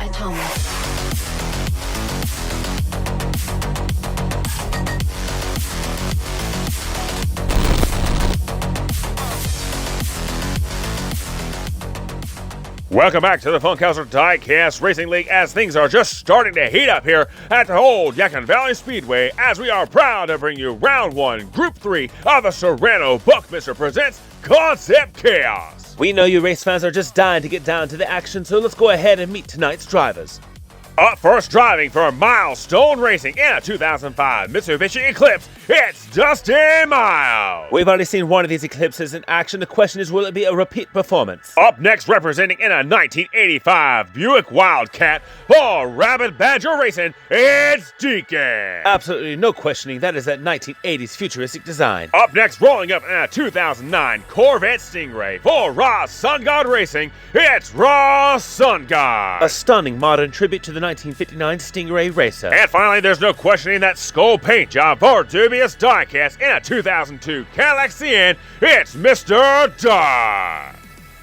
Atomic. Welcome back to the Funkhouse Diecast Racing League as things are just starting to heat up here at the old Yukon Valley Speedway as we are proud to bring you Round 1, Group 3 of the Serrano Buckminster Presents Concept Chaos. We know you race fans are just dying to get down to the action, so let's go ahead and meet tonight's drivers. Up first driving for Milestone Racing in a 2005 Mitsubishi Eclipse, it's Dusty Miles. We've already seen one of these Eclipses in action. The question is, will it be a repeat performance? Up next, representing in a 1985 Buick Wildcat for Rabbit Badger Racing, it's Deacon. Absolutely no questioning, that is that 1980s futuristic design. Up next, rolling up in a 2009 Corvette Stingray for Raw Sun God Racing, it's Raw Sun God. A stunning modern tribute to the 1959 Stingray Racer. And finally, there's no questioning that skull paint job for Dubious Diecast in a 2002 Cadillac CN, it's Mr. Dark.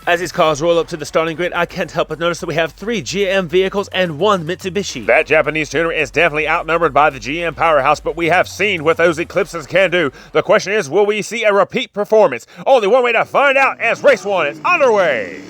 As these cars roll up to the starting grid, I can't help but notice that we have 3 GM vehicles and 1 Mitsubishi. That Japanese tuner is definitely outnumbered by the GM powerhouse, but we have seen what those Eclipses can do. The question is, will we see a repeat performance? Only one way to find out as race 1 is underway.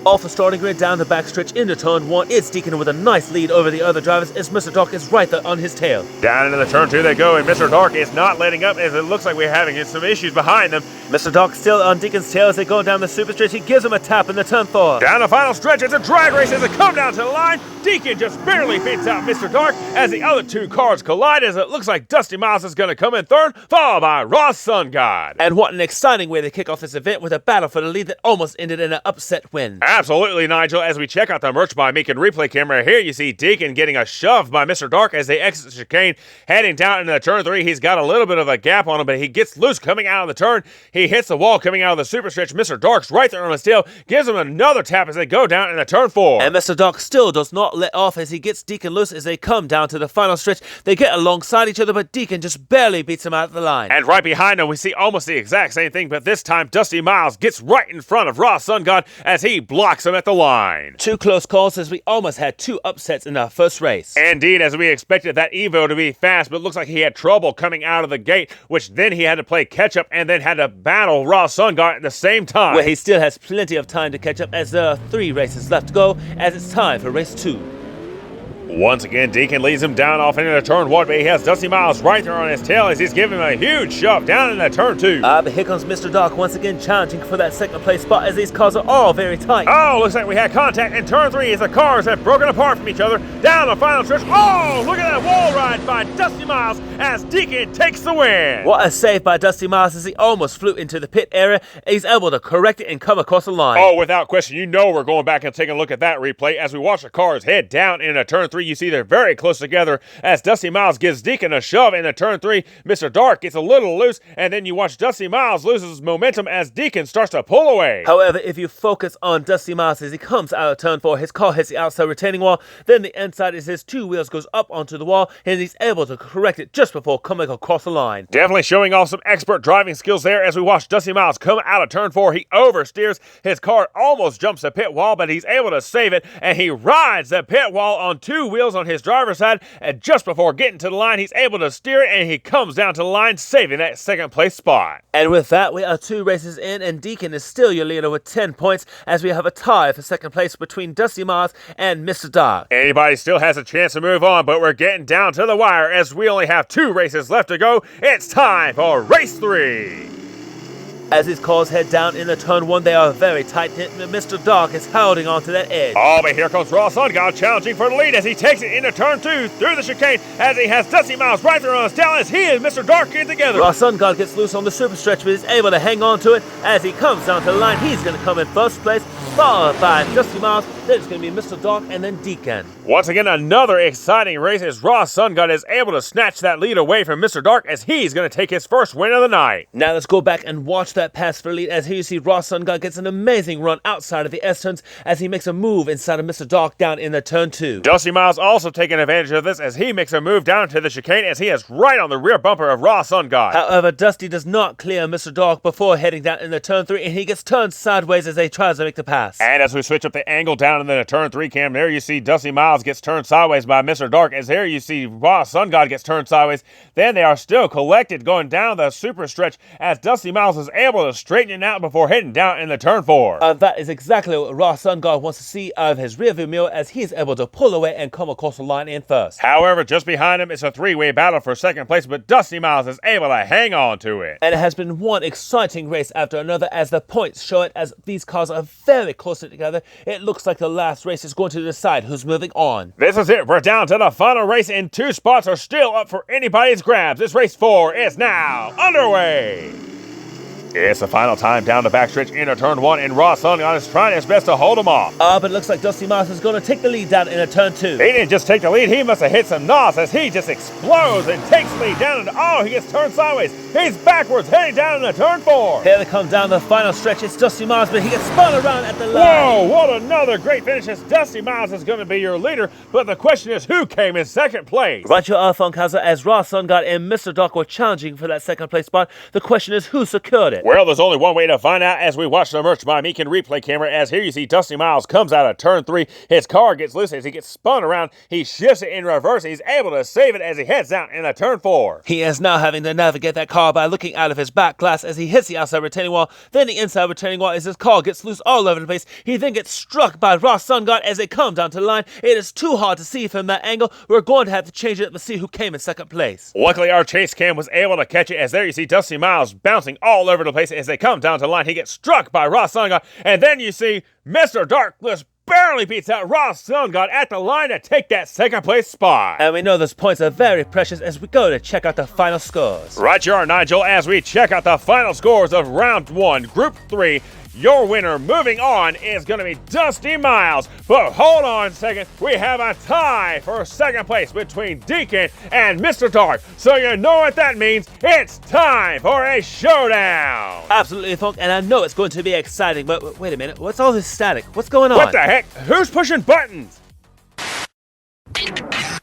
Off the starting grid down the backstretch into turn 1, it's Deacon with a nice lead over the other drivers as Mr. Dark is right there on his tail. Down into the turn 2 they go, and Mr. Dark is not letting up as it looks like we're having some issues behind them. Mr. Dark still on Deacon's tail as they go down the super stretch. He gives him a tap in the turn 4. Down the final stretch, it's a drag race as it comes down to the line. Deacon just barely beats out Mr. Dark as the other 2 cars collide as it looks like Dusty Miles is going to come in third, followed by Raw Sun God. And what an exciting way to kick off this event with a battle for the lead that almost ended in an upset win. Absolutely, Nigel. As we check out the merch by Meek and Replay Camera, here you see Deacon getting a shove by Mr. Dark as they exit the chicane, heading down into turn 3. He's got a little bit of a gap on him, but he gets loose coming out of the turn. He hits the wall coming out of the super stretch. Mr. Dark's right there on his tail, gives him another tap as they go down into turn 4. And Mr. Dark still does not let off as he gets Deacon loose as they come down to the final stretch. They get alongside each other, but Deacon just barely beats him out of the line. And right behind him, we see almost the exact same thing, but this time Dusty Miles gets right in front of Raw Sun God as he blocks him at the line. 2 close calls as we almost had 2 upsets in our first race. Indeed, as we expected that Evo to be fast, but it looks like he had trouble coming out of the gate, which then he had to play catch up and then had to battle Raw Sun God at the same time. Well, he still has plenty of time to catch up as there are 3 races left to go as it's time for race 2. Once again, Deacon leads him down off into turn 1, but he has Dusty Miles right there on his tail as he's giving him a huge shove down into turn 2. But here comes Mr. Dark once again challenging for that second place spot as these cars are all very tight. Oh, looks like we had contact in turn 3 as the cars have broken apart from each other. Down the final stretch. Oh, look at that wall ride by Dusty Miles as Deacon takes the win. What a save by Dusty Miles as he almost flew into the pit area. He's able to correct it and come across the line. Oh, without question, you know we're going back and taking a look at that replay. As we watch the cars head down into turn 3, you see they're very close together as Dusty Miles gives Deacon a shove into turn 3. Mr. Dark gets a little loose, and then you watch Dusty Miles loses momentum as Deacon starts to pull away. However, if you focus on Dusty Miles as he comes out of turn 4, his car hits the outside retaining wall, then the inside is his 2 wheels goes up onto the wall, and he's able to correct it just before coming across the line. Definitely showing off some expert driving skills there as we watch Dusty Miles come out of turn 4. He oversteers. His car almost jumps the pit wall, but he's able to save it, and he rides the pit wall on 2 wheels on his driver's side, and just before getting to the line, he's able to steer it, and he comes down to the line, saving that second place spot. And with that, we are 2 races in, and Deacon is still your leader with 10 points, as we have a tie for second place between Dusty Miles and Mr. Dark. Anybody still has a chance to move on, but we're getting down to the wire as we only have 2 races left to go. It's time for race 3. As these cars head down into turn 1, they are very tight-knit, and Mr. Dark is holding on to that edge. Oh, but here comes Raw Sun God challenging for the lead as he takes it into turn 2 through the chicane as he has Dusty Miles right there on his tail as he and Mr. Dark get together. Raw Sun God gets loose on the super stretch, but is able to hang on to it as he comes down to the line. He's going to come in first place, followed by Dusty Miles. Then it's going to be Mr. Dark and then Deacon. Once again, another exciting race as Raw Sun God is able to snatch that lead away from Mr. Dark as he's going to take his first win of the night. Now let's go back and watch that pass for lead, as here you see Ross Sun God gets an amazing run outside of the S-turns as he makes a move inside of Mr. Dark down in the turn 2. Dusty Miles also taking advantage of this as he makes a move down to the chicane as he is right on the rear bumper of Ross Sun God. However, Dusty does not clear Mr. Dark before heading down in the turn 3, and he gets turned sideways as he tries to make the pass. And as we switch up the angle down in the turn 3 cam, there you see Dusty Miles gets turned sideways by Mr. Dark, as here you see Ross Sun God gets turned sideways. Then they are still collected going down the super stretch as Dusty Miles is able to straighten it out before heading down in the turn 4. That is exactly what Ross Sun God wants to see out of his rearview mirror, as he is able to pull away and come across the line in first. However, just behind him, it's a three-way battle for second place, but Dusty Miles is able to hang on to it. And it has been one exciting race after another as the points show it, as these cars are very closely together. It looks like the last race is going to decide who's moving on. This is it. We're down to the final race, and 2 spots are still up for anybody's grabs. This race 4 is now underway. It's the final time down the backstretch into turn 1, and Ross Sun God is trying his best to hold him off. But it looks like Dusty Miles is going to take the lead down in a turn 2. He didn't just take the lead, he must have hit some nos as he just explodes and takes the lead down into, he gets turned sideways. He's backwards, heading down into turn 4. Here they come down the final stretch. It's Dusty Miles, but he gets spun around at the line. Whoa, what another great finish. As Dusty Miles is going to be your leader, but the question is who came in second place? Right, you are, Funkhauser, as Ross Sun God and Mr. Dark were challenging for that second place spot. The question is who secured it? Well, there's only one way to find out as we watch the Merch by Meekin replay camera, as here you see Dusty Miles comes out of turn 3. His car gets loose as he gets spun around. He shifts it in reverse. He's able to save it as he heads out into turn 4. He is now having to navigate that car by looking out of his back glass as he hits the outside retaining wall, then the inside retaining wall as his car gets loose all over the place. He then gets struck by Ross Sun God as they come down to the line. It is too hard to see from that angle. We're going to have to change it up to see who came in second place. Luckily, our chase cam was able to catch it, as there you see Dusty Miles bouncing all over the place as they come down to the line. He gets struck by Ross Sun God, and then you see Mr. Darkless barely beats out Ross Sun God at the line to take that second place spot. And we know those points are very precious as we go to check out the final scores. Right you are, Nigel, as we check out the final scores of round 1, Group 3. Your winner moving on is going to be Dusty Miles. But hold on a second, we have a tie for second place between Deacon and Mr. Dark. So you know what that means. It's time for a showdown. Absolutely, Funk, and I know it's going to be exciting, but wait a minute, what's all this static? What's going on? What the heck? Who's pushing buttons? The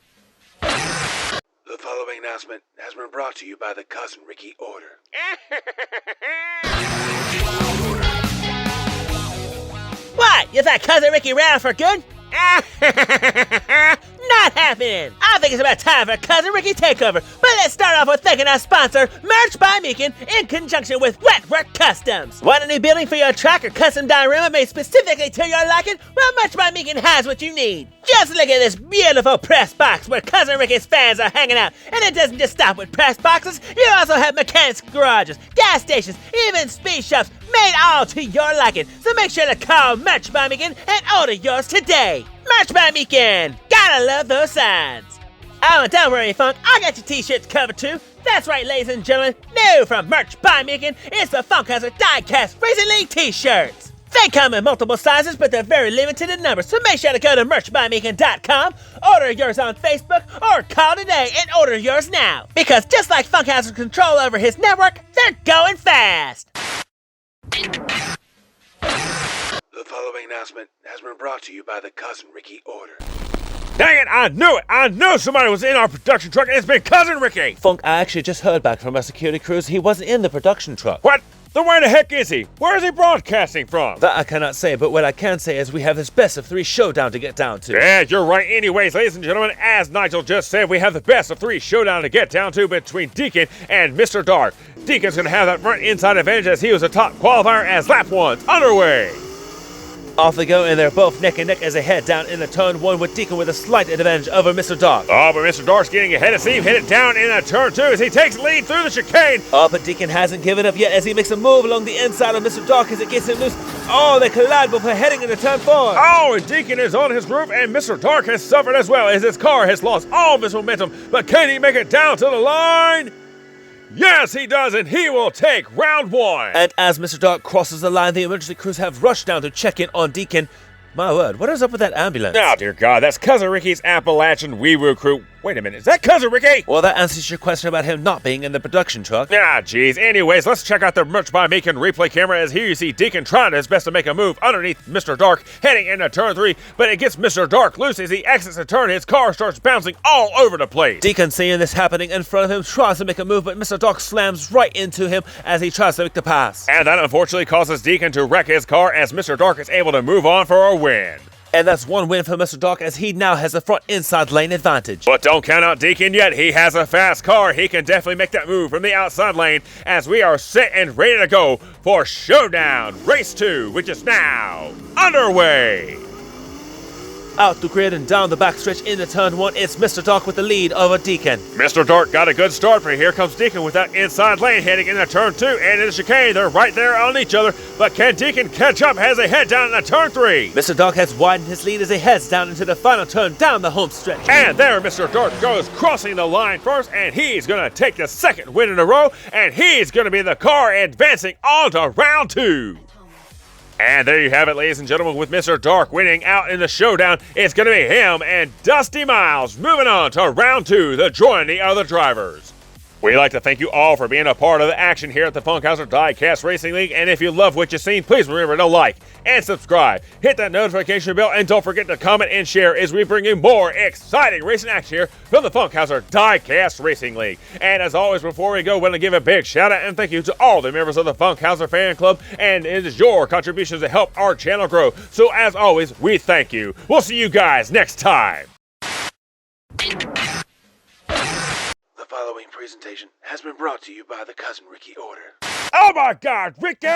following announcement has been brought to you by the Cousin Ricky Order. What? You thought Cousin Ricky ran for good? Not happening! I think it's about time for Cousin Ricky Takeover, but let's start off with thanking our sponsor, Merch by Meekin, in conjunction with Wetwork Customs. Want a new building for your truck or custom diorama made specifically to your liking? Well, Merch by Meekin has what you need. Just look at this beautiful press box where Cousin Ricky's fans are hanging out. And it doesn't just stop with press boxes, you also have mechanics' garages, gas stations, even speed shops, made all to your liking. So make sure to call Merch by Meekin and order yours today. Merch by Meekin! Gotta love those signs! Oh, and don't worry, Funk, I got your t-shirts covered too. That's right, ladies and gentlemen, new from Merch by Meekin, it's the Funkhauser Diecast Racing League t-shirts. They come in multiple sizes, but they're very limited in numbers, so make sure to go to merchbymeekin.com, order yours on Facebook, or call today and order yours now. Because just like Funkhauser's control over his network, they're going fast. The following announcement has been brought to you by the Cousin Ricky Order. Dang it, I knew it! I knew somebody was in our production truck, and it's been Cousin Ricky! Funk, I actually just heard back from our security crews. He wasn't in the production truck. What? Then where the heck is he? Where is he broadcasting from? That I cannot say, but what I can say is we have this best of 3 showdown to get down to. Yeah, you're right. Anyways, ladies and gentlemen, as Nigel just said, we have the best of 3 showdown to get down to between Deacon and Mr. Dark. Deacon's going to have that front inside advantage as he was a top qualifier as lap 1's underway. Off they go, and they're both neck and neck as they head down into turn 1 with Deacon with a slight advantage over Mr. Dark. Oh, but Mr. Dark's getting ahead of Steve, headed down in turn 2 as he takes lead through the chicane. Oh, but Deacon hasn't given up yet as he makes a move along the inside of Mr. Dark as it gets him loose. Oh, they collide before heading into turn 4. Oh, and Deacon is on his groove, and Mr. Dark has suffered as well as his car has lost all of his momentum. But can he make it down to the line? Yes, he does, and he will take round 1. And as Mr. Dark crosses the line, the emergency crews have rushed down to check in on Deacon. My word, what is up with that ambulance? Oh, dear God, that's Cousin Ricky's Appalachian Wee Woo crew. Wait a minute, is that Cousin Ricky? Well, that answers your question about him not being in the production truck. Ah, jeez. Anyways, let's check out the Merch by Meekin replay camera, as here you see Deacon trying his best to make a move underneath Mr. Dark, heading into turn 3, but it gets Mr. Dark loose as he exits the turn. His car starts bouncing all over the place. Deacon, seeing this happening in front of him, tries to make a move, but Mr. Dark slams right into him as he tries to make the pass. And that unfortunately causes Deacon to wreck his car, as Mr. Dark is able to move on for a win. And that's one win for Mr. Dark, as he now has the front inside lane advantage. But don't count out Deacon yet. He has a fast car. He can definitely make that move from the outside lane, as we are set and ready to go for Showdown Race 2, which is now underway. Out the grid and down the backstretch into turn 1, it's Mr. Dark with the lead over Deacon. Mr. Dark got a good start, but here comes Deacon with that inside lane heading into turn 2, and in the chicane, they're right there on each other, but can Deacon catch up as they head down into turn 3? Mr. Dark has widened his lead as he heads down into the final turn down the home stretch. And there Mr. Dark goes, crossing the line first, and he's going to take the second win in a row, and he's going to be the car advancing on to round 2. And there you have it, ladies and gentlemen, with Mr. Dark winning out in the showdown. It's going to be him and Dusty Miles moving on to round 2 to join the other drivers. We'd like to thank you all for being a part of the action here at the Funkhauser Diecast Racing League, and if you love what you've seen, please remember to like and subscribe, hit that notification bell, and don't forget to comment and share as we bring you more exciting racing action here from the Funkhauser Diecast Racing League. And as always, before we go, we want to give a big shout out and thank you to all the members of the Funkhauser Fan Club, and it is your contributions that help our channel grow. So as always, we thank you. We'll see you guys next time. The following presentation has been brought to you by the Cousin Ricky Order. Oh my God, Ricky!